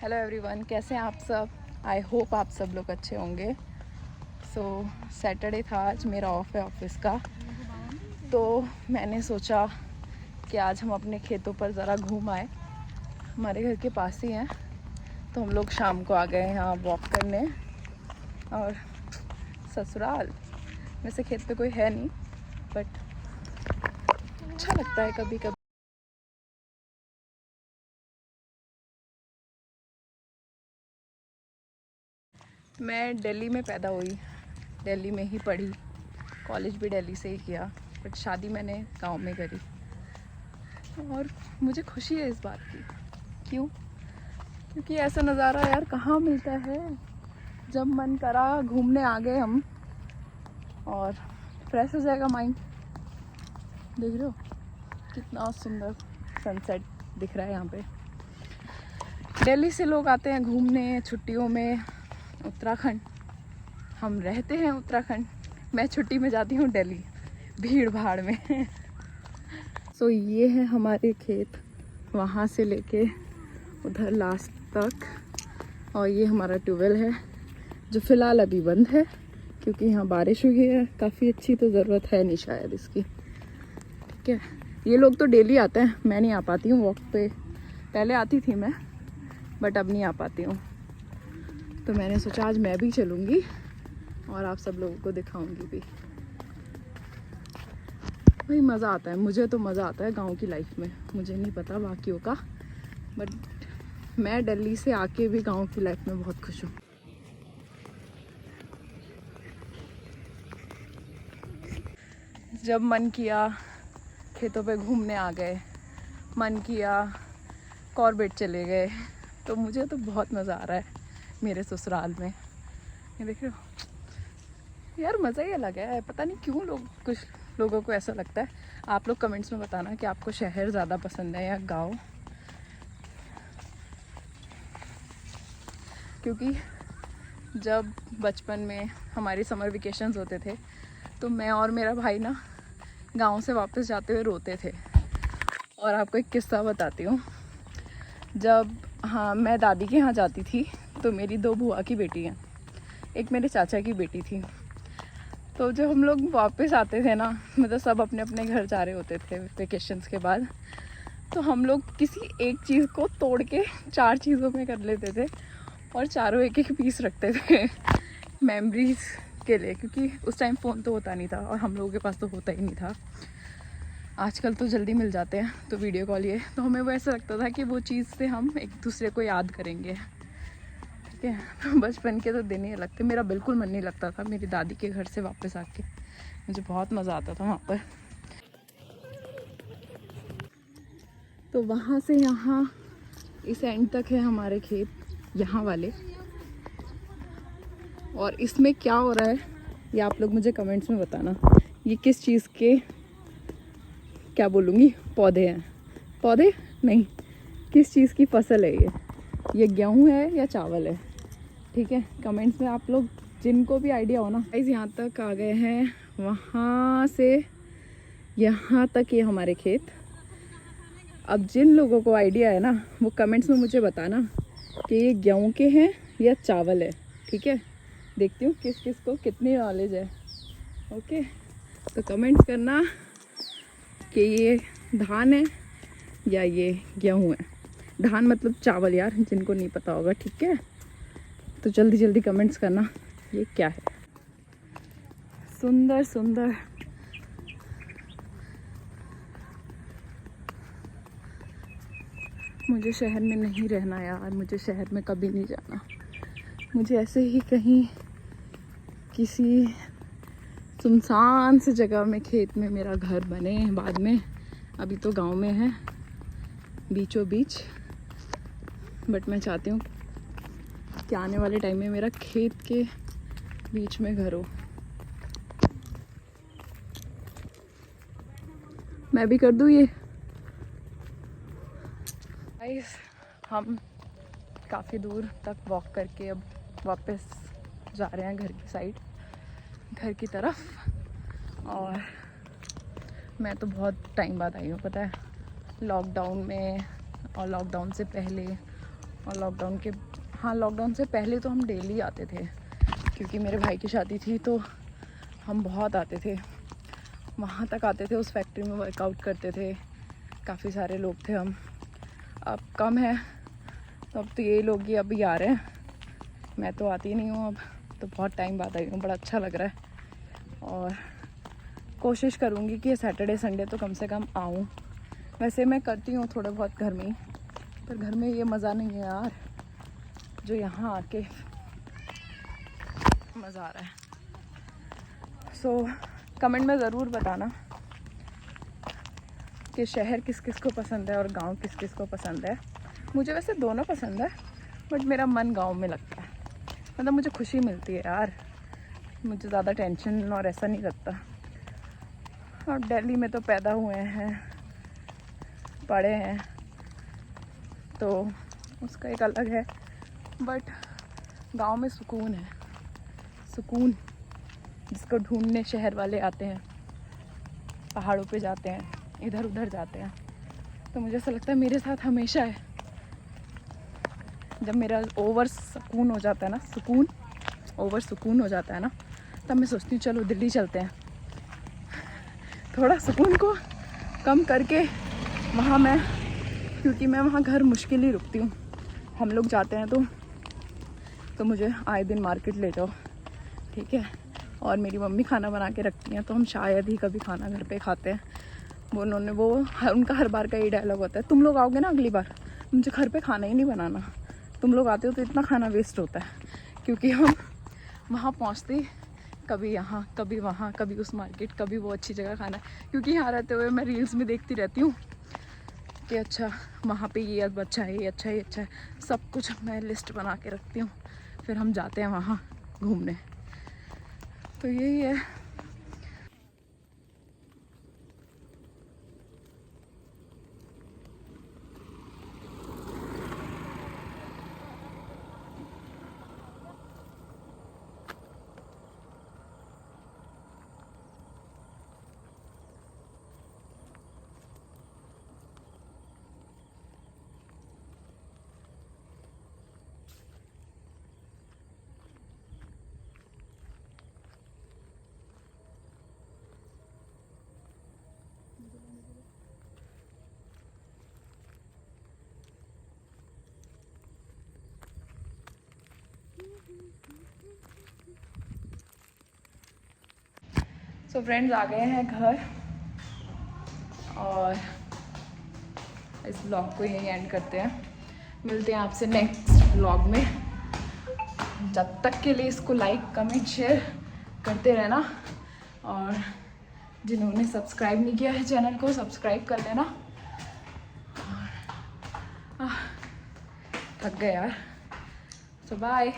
Hello everyone, कैसे हैं आप सब। आई होप आप सब लोग अच्छे होंगे। सैटरडे था, आज मेरा ऑफ है ऑफिस का, तो मैंने सोचा कि आज हम अपने खेतों पर ज़रा घूम आए। हमारे घर के पास ही हैं, तो हम लोग शाम को आ गए यहाँ वॉक करने। और ससुराल वैसे खेत पे कोई है नहीं, बट अच्छा लगता है कभी कभी। मैं दिल्ली में पैदा हुई, दिल्ली में ही पढ़ी, कॉलेज भी दिल्ली से ही किया, बट शादी मैंने गांव में करी। और मुझे खुशी है इस बात की। क्यों? क्योंकि ऐसा नज़ारा यार कहाँ मिलता है। जब मन करा घूमने आ गए हम, और फ्रेश हो जाएगा माइंड। देख रहे हो कितना सुंदर सनसेट दिख रहा है यहाँ पे। दिल्ली से लोग आते हैं घूमने छुट्टियों में उत्तराखंड। हम रहते हैं उत्तराखंड, मैं छुट्टी में जाती हूँ दिल्ली भीड़ भाड़ में। सो ये है हमारे खेत, वहाँ से लेके उधर लास्ट तक। और ये हमारा ट्यूबवेल है जो फ़िलहाल अभी बंद है क्योंकि यहाँ बारिश हुई है काफ़ी अच्छी, तो ज़रूरत है नहीं शायद इसकी। ठीक है, ये लोग तो डेली आते हैं, मैं नहीं आ पाती हूँ वॉक पे। पहले आती थी मैं, बट अब नहीं आ पाती हूँ। तो मैंने सोचा आज मैं भी चलूँगी और आप सब लोगों को दिखाऊंगी भी। भाई मज़ा आता है, मुझे तो मज़ा आता है गांव की लाइफ में। मुझे नहीं पता बाकियों का, बट मैं दिल्ली से आके भी गांव की लाइफ में बहुत खुश हूँ। जब मन किया खेतों पे घूमने आ गए, मन किया कॉर्बेट चले गए, तो मुझे तो बहुत मज़ा आ रहा है मेरे ससुराल में। ये देख रहे हो यार, मज़ा ही अलग है। पता नहीं क्यों कुछ लोगों को ऐसा लगता है। आप लोग कमेंट्स में बताना कि आपको शहर ज़्यादा पसंद है या गांव। क्योंकि जब बचपन में हमारी समर वेकेशंस होते थे, तो मैं और मेरा भाई ना गांव से वापस जाते हुए रोते थे। और आपको एक किस्सा बताती हूँ। जब मैं दादी के यहाँ जाती थी, तो मेरी 2 बुआ की बेटी हैं, एक मेरे चाचा की बेटी थी। तो जब हम लोग वापस आते थे ना, मतलब सब अपने अपने घर जा रहे होते थे वेकेशंस के बाद, तो हम लोग किसी एक चीज़ को तोड़ के 4 चीज़ों में कर लेते थे और चारों एक एक पीस रखते थे मेमोरीज के लिए। क्योंकि उस टाइम फ़ोन तो होता नहीं था और हम लोगों के पास तो होता ही नहीं था। आजकल तो जल्दी मिल जाते हैं, तो वीडियो कॉल ये, तो हमें वो ऐसा लगता था कि वो चीज़ से हम एक दूसरे को याद करेंगे। ठीक है, तो बचपन के तो दिन ही अलग थे। मेरा बिल्कुल मन नहीं लगता था मेरी दादी के घर से वापस आके। मुझे बहुत मज़ा आता था वहाँ पर। तो वहाँ से यहाँ इस एंड तक है हमारे खेत, यहाँ वाले। और इसमें क्या हो रहा है ये आप लोग मुझे कमेंट्स में बताना। ये किस चीज़ के, क्या बोलूँगी, पौधे हैं? पौधे नहीं, किस चीज़ की फसल है ये गेहूँ है या चावल है? ठीक है, कमेंट्स में आप लोग जिनको भी आइडिया हो ना। गाइस यहाँ तक आ गए हैं, वहाँ से यहाँ तक ये हमारे खेत। अब जिन लोगों को आइडिया है ना, वो कमेंट्स में मुझे बताना कि ये गेहूँ के हैं या चावल है। ठीक है, देखती हूँ किस किस को कितनी नॉलेज है। ओके, तो कमेंट्स करना कि ये धान है या ये गेहूँ है। धान मतलब चावल यार, जिनको नहीं पता होगा। ठीक है, तो जल्दी जल्दी कमेंट्स करना ये क्या है। सुंदर सुंदर मुझे शहर में नहीं रहना यार, मुझे शहर में कभी नहीं जाना। मुझे ऐसे ही कहीं किसी सुनसान सी जगह में, खेत में मेरा घर बने बाद में। अभी तो गांव में है बीचों बीच, बट मैं चाहती हूँ कि आने वाले टाइम में मेरा खेत के बीच में घर हो। मैं भी कर दूँ ये। गाइस, हम काफ़ी दूर तक वॉक करके अब वापस जा रहे हैं घर की साइड, घर की तरफ। और मैं तो बहुत टाइम बाद आई हूँ, पता है, लॉकडाउन में और लॉकडाउन से पहले और लॉकडाउन के, हाँ लॉकडाउन से पहले तो हम डेली आते थे, क्योंकि मेरे भाई की शादी थी तो हम बहुत आते थे, वहाँ तक आते थे, उस फैक्ट्री में वर्कआउट करते थे, काफ़ी सारे लोग थे हम। अब कम है तो अब तो ये लोग ही अभी आ रहे हैं, मैं तो आती नहीं हूँ अब, तो बहुत टाइम बाद आई हूँ, बड़ा अच्छा लग रहा है। और कोशिश करूँगी कि सैटरडे संडे तो कम से कम आऊँ। वैसे मैं करती हूँ थोड़ा बहुत घर में ही, पर घर में ये मज़ा नहीं है यार जो यहाँ आके मज़ा आ रहा है। सो कमेंट में ज़रूर बताना कि शहर किस किस को पसंद है और गांव किस किस को पसंद है। मुझे वैसे दोनों पसंद है, बट मेरा मन गांव में लगता है, मतलब मुझे खुशी मिलती है यार, मुझे ज़्यादा टेंशन और ऐसा नहीं लगता। और दिल्ली में तो पैदा हुए हैं, पढ़े हैं, तो उसका एक अलग है, बट गांव में सुकून है, सुकून जिसको ढूंढने शहर वाले आते हैं, पहाड़ों पे जाते हैं, इधर उधर जाते हैं। तो मुझे ऐसा लगता है मेरे साथ हमेशा है, जब मेरा ओवर सुकून हो जाता है ना, सुकून ओवर सुकून हो जाता है ना, तब मैं सोचती हूँ चलो दिल्ली चलते हैं, थोड़ा सुकून को कम करके वहाँ मैं, क्योंकि मैं वहाँ घर मुश्किल ही रुकती हूँ। हम लोग जाते हैं तो मुझे आए दिन मार्केट ले जाओ, ठीक है। और मेरी मम्मी खाना बना के रखती हैं, तो हम शायद ही कभी खाना घर पे खाते हैं। उनका हर बार का ये डायलॉग होता है, तुम लोग आओगे ना अगली बार, मुझे घर पे खाना ही नहीं बनाना, तुम लोग आते हो तो इतना खाना वेस्ट होता है। क्योंकि हम वहाँ पहुँचते कभी यहाँ कभी वहाँ, कभी उस मार्केट, कभी वो अच्छी जगह खाना, क्योंकि यहाँ रहते हुए मैं रील्स में देखती रहती हूँ कि अच्छा वहाँ पे ये अच्छा है, ये अच्छा है, ये अच्छा है, सब कुछ मैं लिस्ट बना के रखती हूँ, फिर हम जाते हैं वहाँ घूमने। तो यही है। सो फ्रेंड्स आ गए हैं घर, और इस ब्लॉग को यहीं एंड करते हैं। मिलते हैं आपसे नेक्स्ट ब्लॉग में। जब तक के लिए इसको लाइक कमेंट शेयर करते रहना, और जिन्होंने सब्सक्राइब नहीं किया है चैनल को सब्सक्राइब कर लेना। थक गए यार। सो बाय।